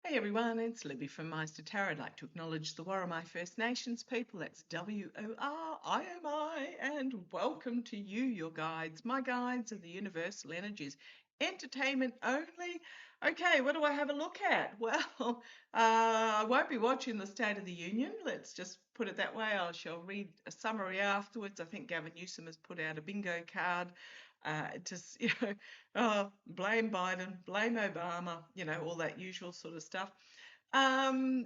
Hey everyone, it's Libby from Maighstirtarot. I'd like to acknowledge the Worimi First Nations people, that's W-O-R-I-M-I, and welcome to you, your guides. My guides are the universal energies. Entertainment only. Okay, what do I have a look at? Well, I won't be watching the State of the Union, let's just put it that way. I shall read a summary afterwards. I think Gavin Newsom has put out a bingo card. Just, blame Biden, blame Obama, all that usual sort of stuff. So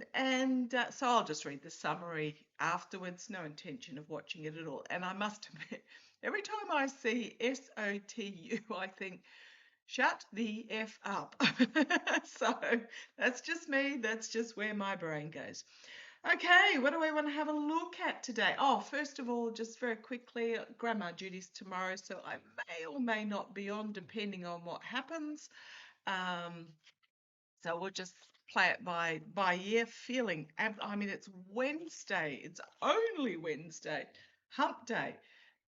I'll just read the summary afterwards, no intention of watching it at all. And I must admit, every time I see SOTU, I think, shut the F up. So that's just me, that's just where my brain goes. Okay, what do I want to have a look at today? Oh, first of all, just very quickly, grandma duties tomorrow, so I may or may not be on depending on what happens. So we'll just play it by ear, feeling. I mean, it's Wednesday. It's only Wednesday, hump day,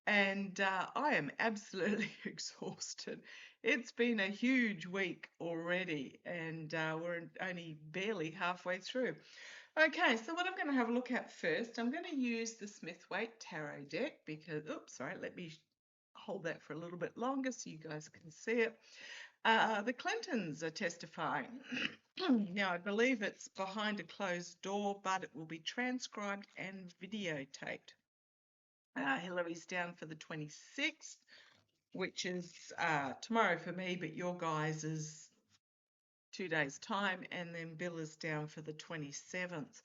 and I am absolutely exhausted. It's been a huge week already, and we're only barely halfway through. Okay, so what I'm going to have a look at first, I'm going to use the Smith-Waite Tarot deck because, oops, sorry, let me hold that for a little bit longer so you guys can see it. The Clintons are testifying. Now, I believe it's behind a closed door, but it will be transcribed and videotaped. Hillary's down for the 26th, which is tomorrow for me, but your guys is 2 days' time, and then Bill is down for the 27th.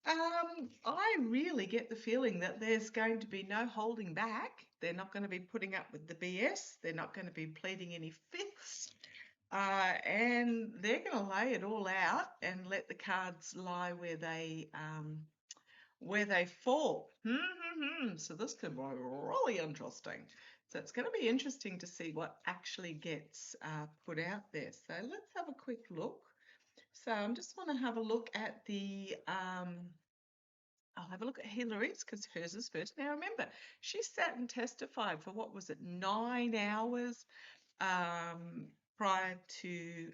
I really get the feeling that there's going to be no holding back. They're not going to be putting up with the BS. They're not going to be pleading any fifths. And they're going to lay it all out and let the cards lie where they fall. So this could be really interesting. So it's going to be interesting to see what actually gets put out there. So let's have a quick look. So I just want to have a look at the, I'll have a look at Hillary's because hers is first. Now remember, she sat and testified for what was it, 9 hours prior to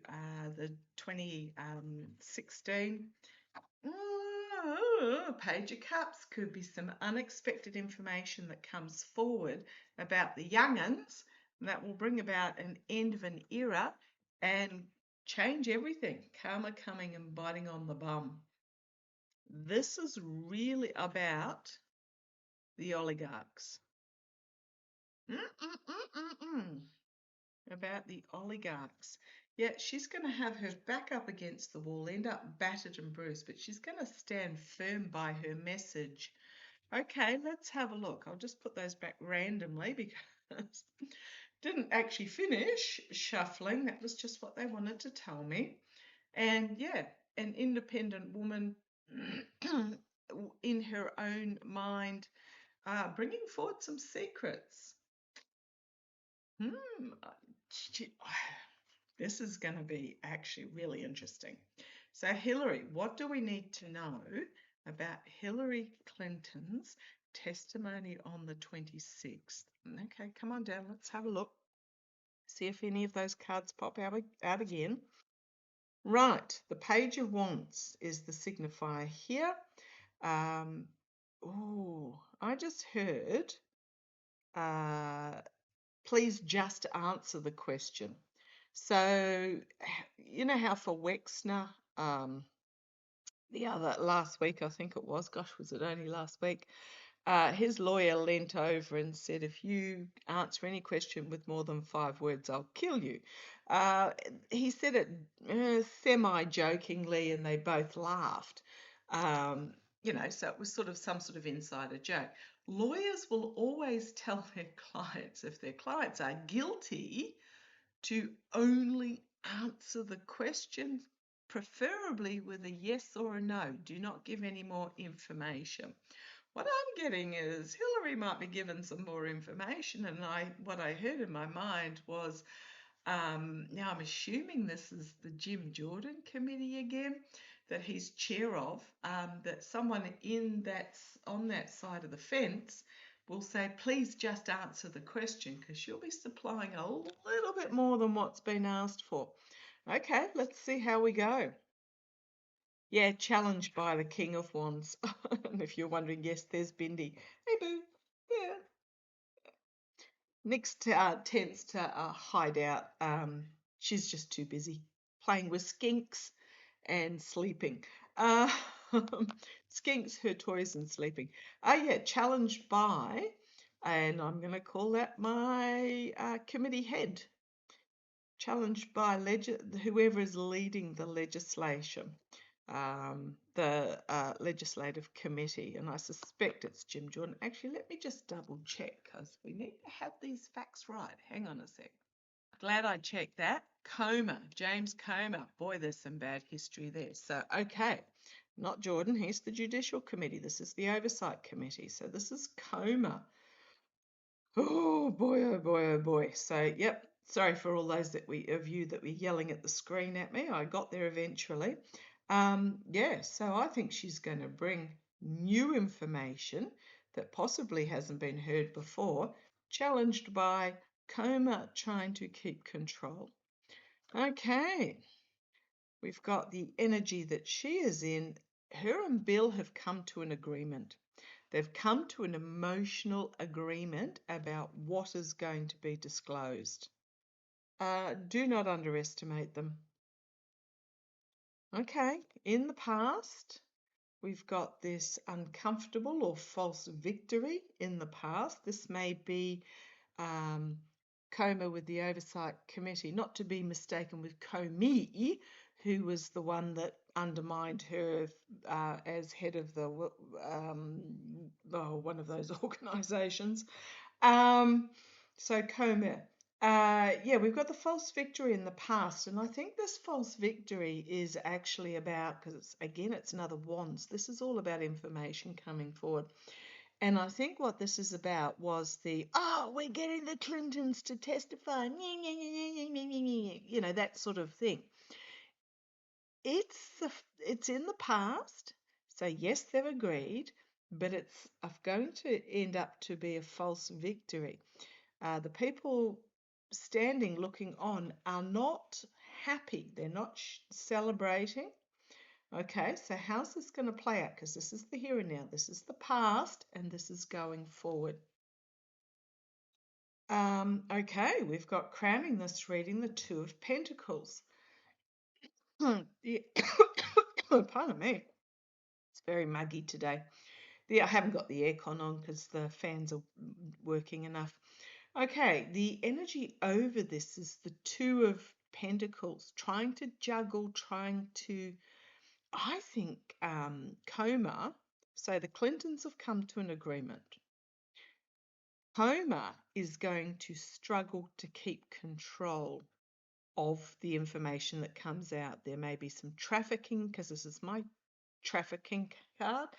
the 2016. Page of Cups could be some unexpected information that comes forward about the young'uns that will bring about an end of an era and change everything. Karma coming and biting on the bum. This is really about the oligarchs. About the oligarchs. Yeah, she's going to have her back up against the wall, end up battered and bruised, but she's going to stand firm by her message. Okay, let's have a look. I'll just put those back randomly because didn't actually finish shuffling. That was just what they wanted to tell me. And yeah, an independent woman in her own mind, bringing forward some secrets. This is going to be actually really interesting. So Hillary, what do we need to know about Hillary Clinton's testimony on the 26th? Okay, come on down. Let's have a look. See if any of those cards pop out again. Right, the Page of Wands is the signifier here. I just heard, please just answer the question. So, you know how for Wexner, last week, I think it was, gosh, was it only last week? His lawyer leant over and said, if you answer any question with more than 5 words, I'll kill you. He said it semi-jokingly and they both laughed. So it was sort of some sort of insider joke. Lawyers will always tell their clients, if their clients are guilty, to only answer the question, preferably with a yes or a no. Do not give any more information. What I'm getting is Hillary might be given some more information, and what I heard in my mind was, now I'm assuming this is the Jim Jordan committee again, that he's chair of, that someone on that side of the fence will say, please just answer the question, because she'll be supplying a little bit more than what's been asked for. Okay, let's see how we go. Yeah, challenged by the King of Wands. And if you're wondering, yes, there's Bindi. Hey, boo. Yeah. Nyx tends to hide out. She's just too busy playing with skinks and sleeping. Uh, Skinks, her toys, and sleeping. Yeah, challenged by, and I'm going to call that my committee head. Challenged by whoever is leading the legislation, the legislative committee, and I suspect it's Jim Jordan. Actually, let me just double check because we need to have these facts right. Hang on a sec. Glad I checked that. Comer, James Comer. Boy, there's some bad history there. So, okay, not Jordan. He's the Judicial Committee. This is the Oversight Committee. So this is Comer. Oh boy, oh boy, oh boy. So, yep. Sorry for all those of you that were yelling at the screen at me. I got there eventually. Yeah, so I think she's going to bring new information that possibly hasn't been heard before, challenged by Coma trying to keep control. Okay, we've got the energy that she is in. Her and Bill have come to an agreement. They've come to an emotional agreement about what is going to be disclosed. Do not underestimate them. Okay, in the past, we've got this uncomfortable or false victory in the past. This may be Coma with the Oversight Committee, not to be mistaken with Comey, who was the one that undermined her as head of the one of those organisations. So Coma. Yeah, we've got the false victory in the past, and I think this false victory is actually about, because it's another wands. This is all about information coming forward. And I think what this is about was we're getting the Clintons to testify, you know, that sort of thing. It's in the past, so yes, they've agreed, but it's going to end up to be a false victory. The people standing looking on are not happy. They're not celebrating. Okay, so how's this going to play out? Because this is the here and now. This is the past, and this is going forward. Okay, we've got crowning this reading the Two of Pentacles. Pardon me. It's very muggy today. I haven't got the aircon on because the fans are working enough. Okay, the energy over this is the Two of Pentacles, trying to juggle, I think, Coma. So the Clintons have come to an agreement. Coma is going to struggle to keep control of the information that comes out. There may be some trafficking, because this is my trafficking card.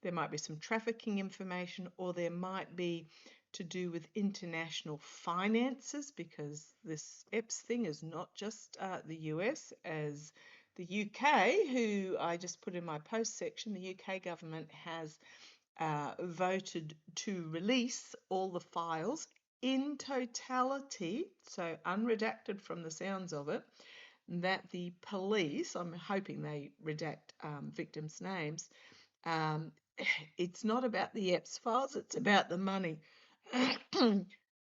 There might be some trafficking information, or there might be to do with international finances, because this EPS thing is not just the US, as the UK, who I just put in my post section, the UK government has voted to release all the files in totality, so unredacted from the sounds of it, that the police, I'm hoping they redact victims' names, it's not about the EPS files, it's about the money.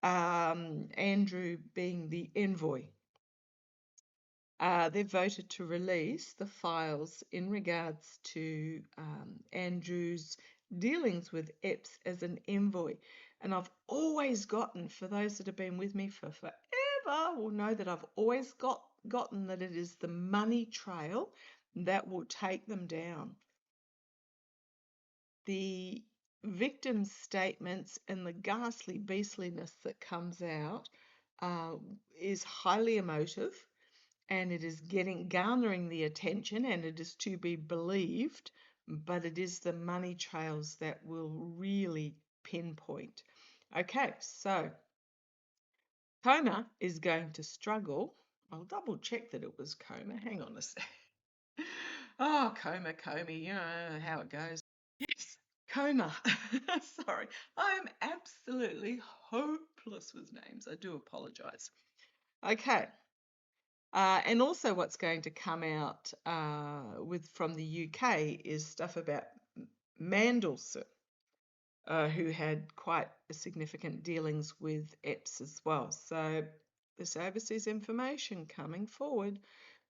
Andrew being the envoy. They've voted to release the files in regards to Andrew's dealings with EPS as an envoy. And I've always gotten, for those that have been with me for forever, will know that I've always gotten that it is the money trail that will take them down. The victim's statements and the ghastly beastliness that comes out is highly emotive, and it is garnering the attention, and it is to be believed, but it is the money trails that will really pinpoint. Okay, so Coma is going to struggle. I'll double check that it was Coma. Hang on a sec. Oh, Comey, you know how it goes. Yes, Coma. Sorry, I'm absolutely hopeless with names. I do apologise. Okay. And also what's going to come out from the UK is stuff about Mandelson, who had quite significant dealings with EPS as well. So this overseas information coming forward.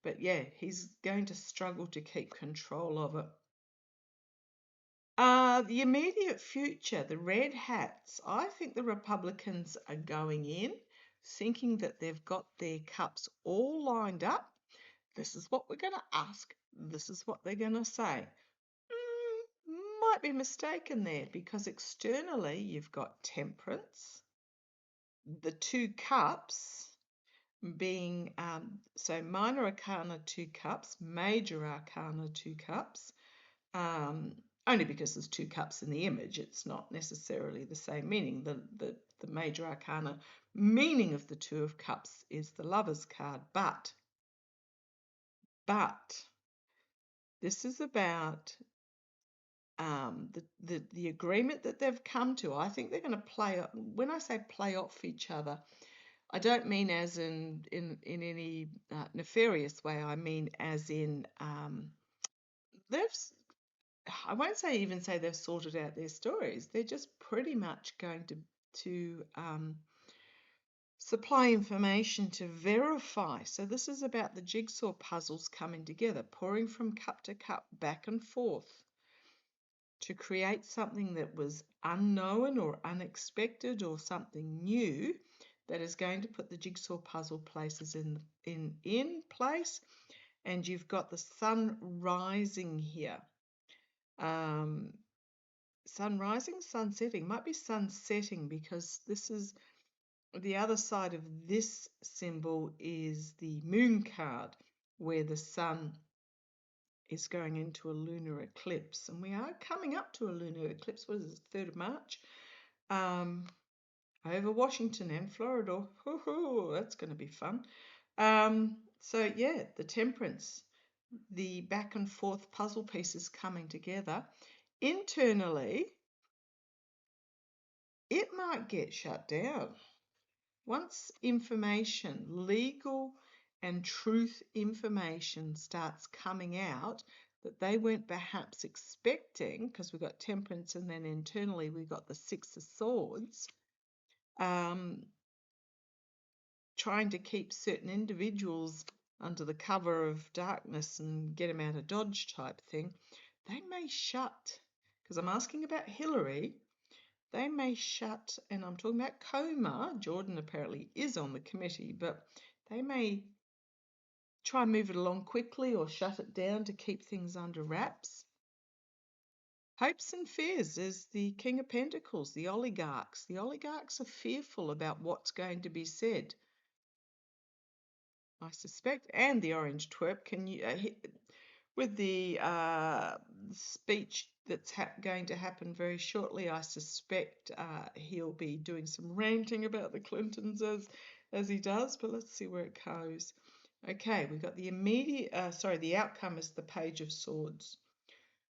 But yeah, he's going to struggle to keep control of it. The immediate future, the red hats. I think the Republicans are going in thinking that they've got their cups all lined up. This is what we're going to ask. This is what they're going to say. Might be mistaken there because externally you've got temperance, the two cups being, so minor arcana 2 cups, major arcana 2 cups. Only because there's 2 cups in the image, it's not necessarily the same meaning. The major arcana meaning of the 2 of cups is the Lover's card, but this is about the agreement that they've come to. I think they're going to play. When I say play off each other, I don't mean as in any nefarious way. I mean as in they've. I won't even say they've sorted out their stories. They're just pretty much going to supply information to verify. So this is about the jigsaw puzzles coming together, pouring from cup to cup, back and forth, to create something that was unknown or unexpected or something new that is going to put the jigsaw puzzle places in place. And you've got the sun rising here. Sun rising, sun setting, might be sun setting, because this is the other side of this symbol is the moon card, where the sun is going into a lunar eclipse, and we are coming up to a lunar eclipse. What is it, 3rd of March? Over Washington and Florida. Hoo-hoo, that's going to be fun. So yeah, the temperance, the back and forth puzzle pieces coming together. Internally, it might get shut down. Once information, legal and truth information starts coming out that they weren't perhaps expecting, because we've got temperance and then internally we've got the 6 of Swords, trying to keep certain individuals under the cover of darkness and get them out of Dodge type thing, they may shut, because I'm asking about Hillary, they may shut, and I'm talking about Coma. Jordan apparently is on the committee, but they may try and move it along quickly or shut it down to keep things under wraps. Hopes and fears is the King of Pentacles, the oligarchs. The oligarchs are fearful about what's going to be said, I suspect. And the orange twerp, can you with the speech that's going to happen very shortly, I suspect he'll be doing some ranting about the Clintons as he does, but let's see where it goes. Okay, we've got the immediate, the outcome is the Page of Swords.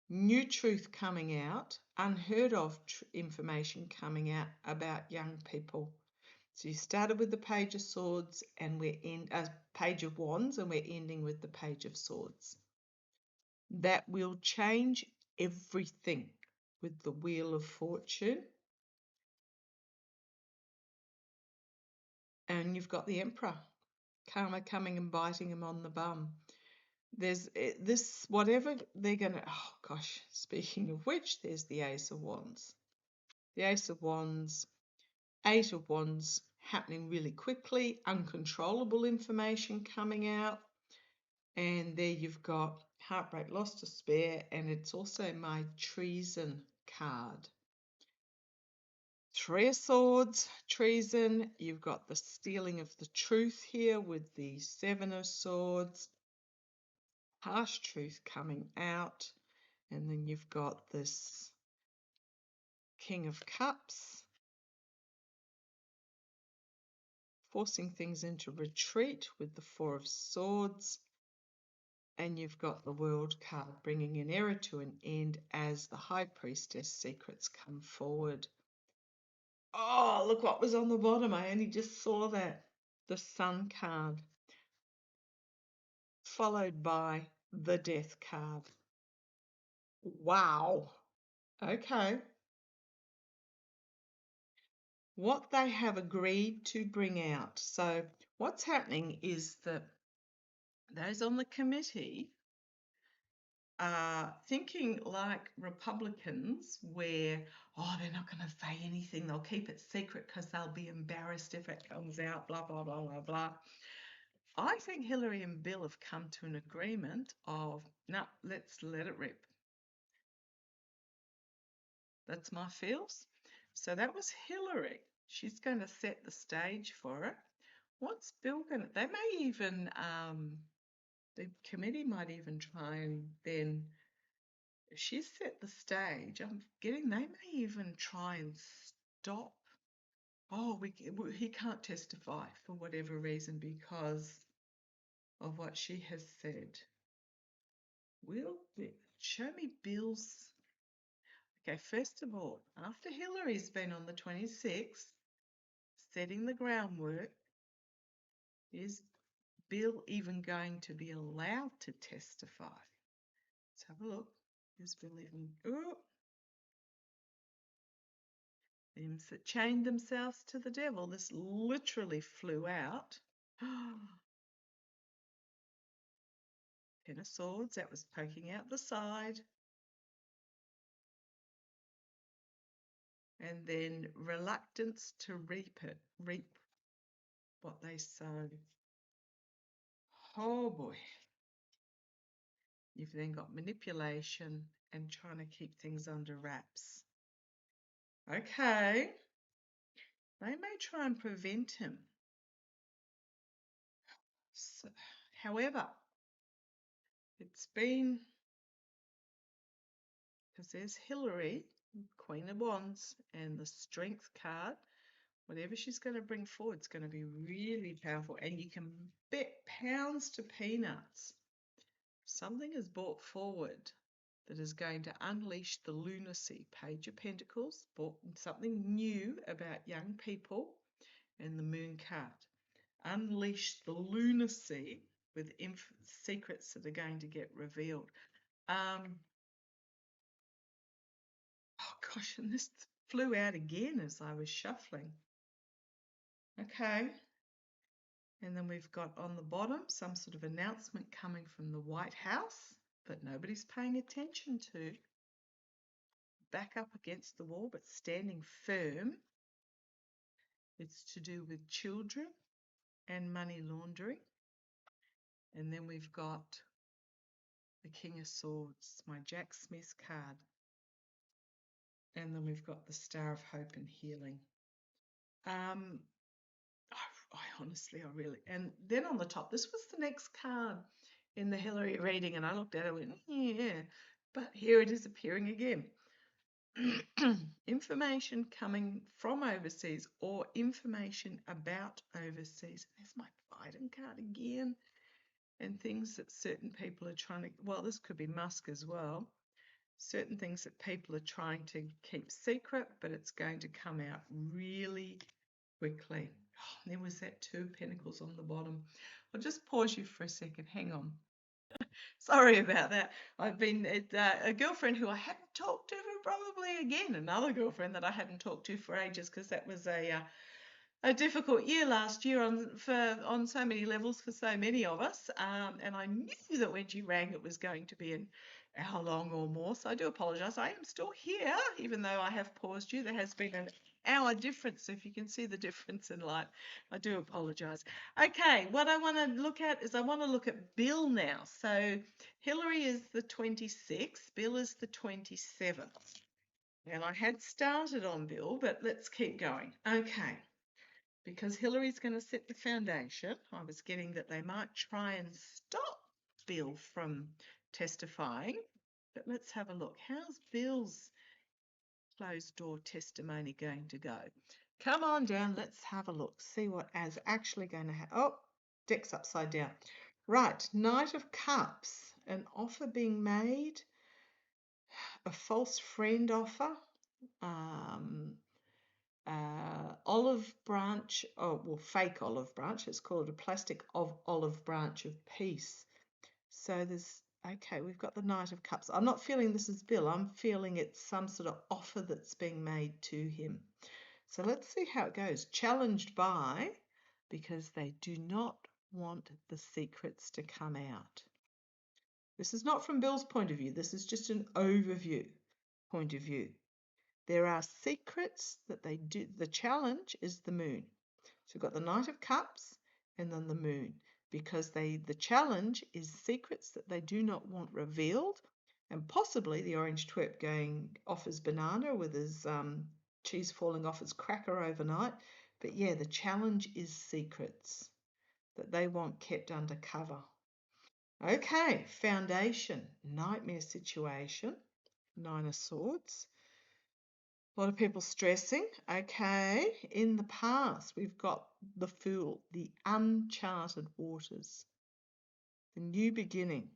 New truth coming out, unheard of information coming out about young people. So you started with the Page of Swords, and we're in Page of Wands, and we're ending with the Page of Swords. That will change everything with the Wheel of Fortune. And you've got the Emperor, karma coming and biting him on the bum. There's this, whatever they're going to, oh gosh, speaking of which, there's the Ace of Wands. The Ace of Wands, 8 of Wands, happening really quickly, uncontrollable information coming out. And there you've got heartbreak, loss, despair, and it's also my treason card. 3 of Swords, treason. You've got the stealing of the truth here with the 7 of Swords. Harsh truth coming out. And then you've got this King of Cups, forcing things into retreat with the 4 of Swords. And you've got the World card, bringing an era to an end as the High Priestess secrets come forward. Oh, look what was on the bottom. I only just saw that. The Sun card. followed by the Death card. Wow. Okay. What they have agreed to bring out. So what's happening is that those on the committee are thinking like Republicans, where, oh, they're not going to say anything. They'll keep it secret because they'll be embarrassed if it comes out, blah, blah, blah, blah, blah. I think Hillary and Bill have come to an agreement of, no, let's let it rip. That's my feels. So that was Hillary. She's going to set the stage for it. What's Bill going to, they may even, the committee might even try and then, if she's set the stage, I'm getting, they may even try and stop. Oh, he can't testify for whatever reason because of what she has said. Show me Bill's. Okay, first of all, after Hillary's been on the 26th, setting the groundwork, is Bill even going to be allowed to testify? Let's have a look. Is Bill even... Oh, them that chained themselves to the devil. This literally flew out. Ten of Swords, that was poking out the side. And then reluctance to reap what they sow. Oh boy. You've then got manipulation and trying to keep things under wraps. Okay. They may try and prevent him. So, however, it's been, because there's Hillary, Queen of Wands, and the Strength card. Whatever she's going to bring forward is going to be really powerful. And you can bet pounds to peanuts. Something is brought forward that is going to unleash the lunacy. Page of Pentacles, brought something new about young people, and the Moon card. Unleash the lunacy with secrets that are going to get revealed. Oh gosh, and this flew out again as I was shuffling. Okay. And then we've got on the bottom some sort of announcement coming from the White House that nobody's paying attention to. Back up against the wall, but standing firm. It's to do with children and money laundering. And then we've got the King of Swords, my Jack Smith card. And then we've got the Star of Hope and Healing. I really, and then on the top, this was the next card in the Hillary reading, and I looked at it and went, yeah, but here it is appearing again. Information coming from overseas or information about overseas. There's my Biden card again, and things that certain people are trying to, well, this could be Musk as well. Certain things that people are trying to keep secret, but it's going to come out really quickly. Oh, there was that Two of Pentacles on the bottom. I'll just pause you for a second. Hang on. Sorry about that. I've been at a girlfriend who I hadn't talked to for probably again, another girlfriend that I hadn't talked to for ages, because that was a difficult year last year on so many levels for so many of us. And I knew that when she rang, it was going to be an hour long or more. So I do apologise. I am still here, even though I have paused you. There has been an hour difference. If you can see the difference in light, I do apologise. Okay, what I want to look at is I want to look at Bill now. So Hillary is the 26th, Bill is the 27th. And I had started on Bill, but let's keep going. Okay. Because Hillary's going to set the foundation. I was getting that they might try and stop Bill from testifying. But let's have a look. How's Bill's closed door testimony going to go? Come on down. Let's have a look. See what is actually going to happen. Oh, deck's upside down. Right. Knight of Cups. An offer being made. A false friend offer. Olive branch, fake olive branch. Let's call it a plastic olive branch of peace. So there's, okay, we've got the Knight of Cups. I'm not feeling this is Bill. I'm feeling it's some sort of offer that's being made to him. So let's see how it goes. Challenged by, because they do not want the secrets to come out. This is not from Bill's point of view. This is just an overview point of view. There are secrets that they do. The challenge is the moon. So we've got the Knight of Cups and then the moon, because the challenge is secrets that they do not want revealed, and possibly the orange twerp going off his banana with his cheese falling off his cracker overnight. But yeah, the challenge is secrets that they want kept under cover. Okay, foundation, nightmare situation, Nine of Swords. A lot of people stressing. Okay, in the past, we've got the Fool, the uncharted waters, the new beginning.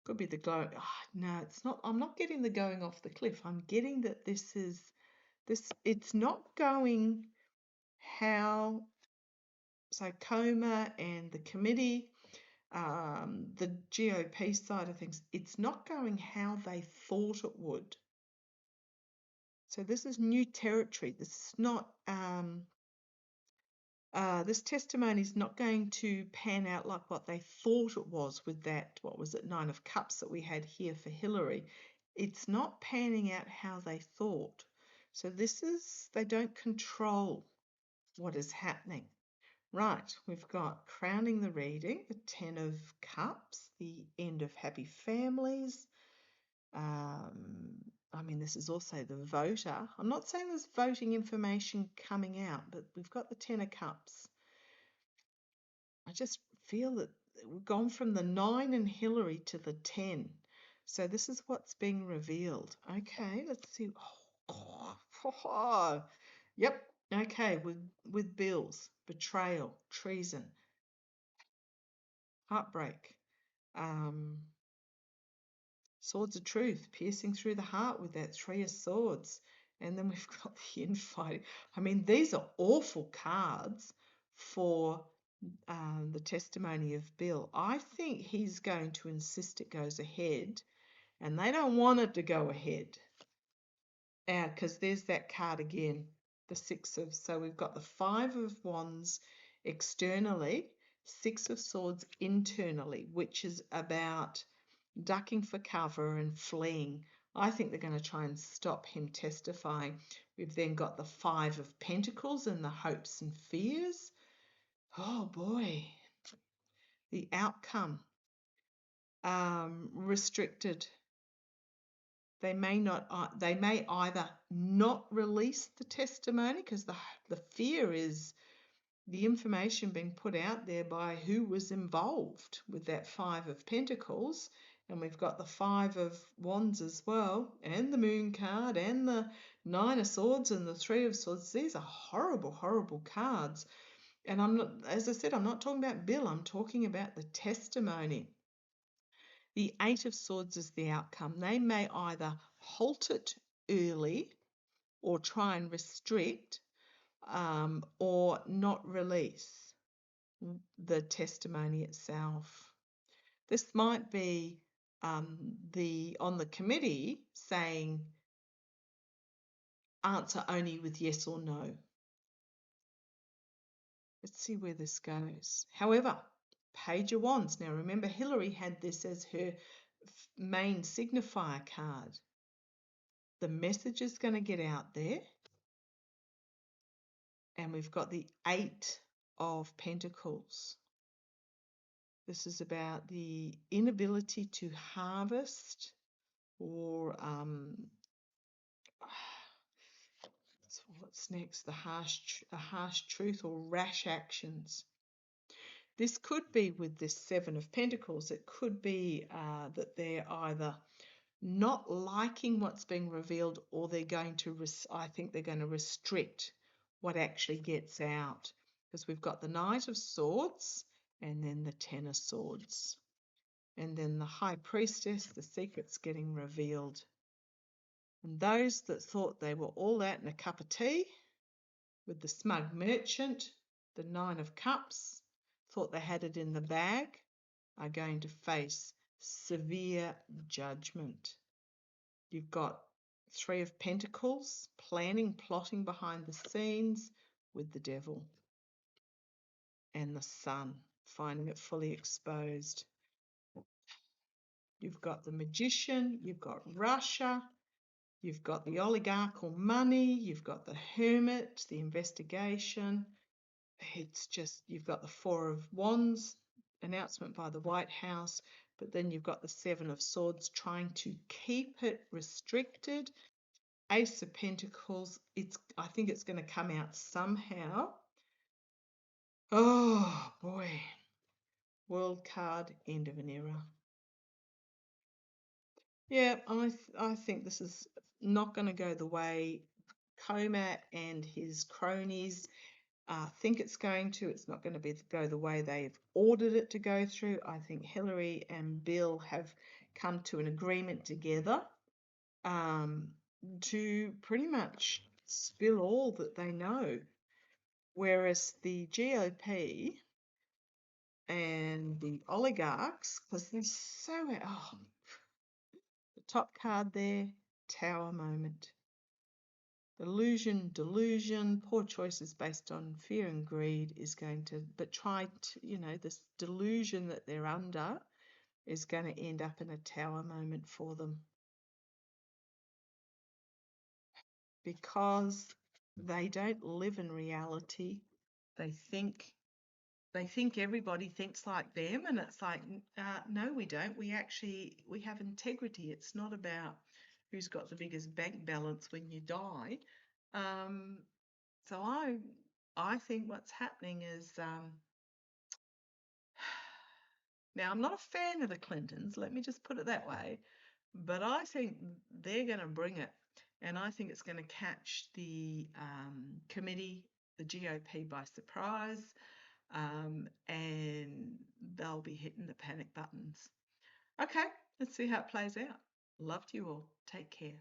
Could be the go. Oh, no, it's not. I'm not getting the going off the cliff. I'm getting that this. It's not going how. So Coma and the committee, the GOP side of things, it's not going how they thought it would. So this is new territory. This is not. This testimony is not going to pan out like what they thought it was with that, what was it, Nine of Cups that we had here for Hillary. It's not panning out how they thought. So this is, they don't control what is happening. Right, we've got crowning the reading, the Ten of Cups, the end of happy families. I mean, this is also the voter. I'm not saying there's voting information coming out, but we've got the Ten of Cups. I just feel that we've gone from the 9 and Hillary to the 10. So this is what's being revealed. Okay, let's see. Oh, yep. Okay, with bills, betrayal, treason, heartbreak, swords of truth, piercing through the heart with that Three of Swords. And then we've got the infighting. I mean, these are awful cards for the testimony of Bill. I think he's going to insist it goes ahead, and they don't want it to go ahead. Because there's that card again, the so we've got the Five of Wands externally, Six of Swords internally, which is about ducking for cover and fleeing. I think they're going to try and stop him testifying. We've then got the Five of Pentacles and the hopes and fears. Oh boy, the outcome, restricted. They may either not release the testimony, because the fear is the information being put out there by who was involved with that Five of Pentacles. And we've got the Five of Wands as well, and the Moon card, and the Nine of Swords, and the Three of Swords. These are horrible, horrible cards. And I'm not, as I said, I'm not talking about Bill. I'm talking about the testimony. The Eight of Swords is the outcome. They may either halt it early or try and restrict, or not release the testimony itself. This might be on the committee saying answer only with yes or no. Let's see where this goes. However, Page of Wands. Now remember, Hillary had this as her main signifier card. The message is going to get out there. And we've got the Eight of Pentacles. This is about the inability to harvest, or what's next? The harsh truth or rash actions. This could be with this Seven of Pentacles. It could be that they're either not liking what's being revealed, or they're going to, I think they're going to restrict what actually gets out. Because we've got the Knight of Swords and then the Ten of Swords. And then the High Priestess, the secret's getting revealed. And those that thought they were all that in a cup of tea, with the smug merchant, the Nine of Cups, thought they had it in the bag. are going to face severe judgment. You've got Three of Pentacles, planning, plotting behind the scenes with the Devil, and the Sun, finding it fully exposed. You've got the Magician, you've got Russia, you've got the oligarchical money, you've got the Hermit, the investigation. It's just, you've got the Four of Wands, announcement by the White House, but then you've got the Seven of Swords trying to keep it restricted. Ace of Pentacles, I think it's going to come out somehow. Oh boy. World card, end of an era. Yeah, I think this is not going to go the way Comat and his cronies think it's going to. It's not going to go the way they've ordered it to go through. I think Hillary and Bill have come to an agreement together to pretty much spill all that they know. Whereas the GOP and the oligarchs, because they're so, the top card there, Tower moment. Delusion, poor choices based on fear and greed is going to, but try to, this delusion that they're under is going to end up in a Tower moment for them. Because they don't live in reality. They think everybody thinks like them, and it's like, no, we don't. We have integrity. It's not about who's got the biggest bank balance when you die. So I think what's happening is, now I'm not a fan of the Clintons, let me just put it that way, but I think they're going to bring it, and I think it's going to catch the committee, the GOP, by surprise. And they'll be hitting the panic buttons. Okay, let's see how it plays out. Love to you all. Take care.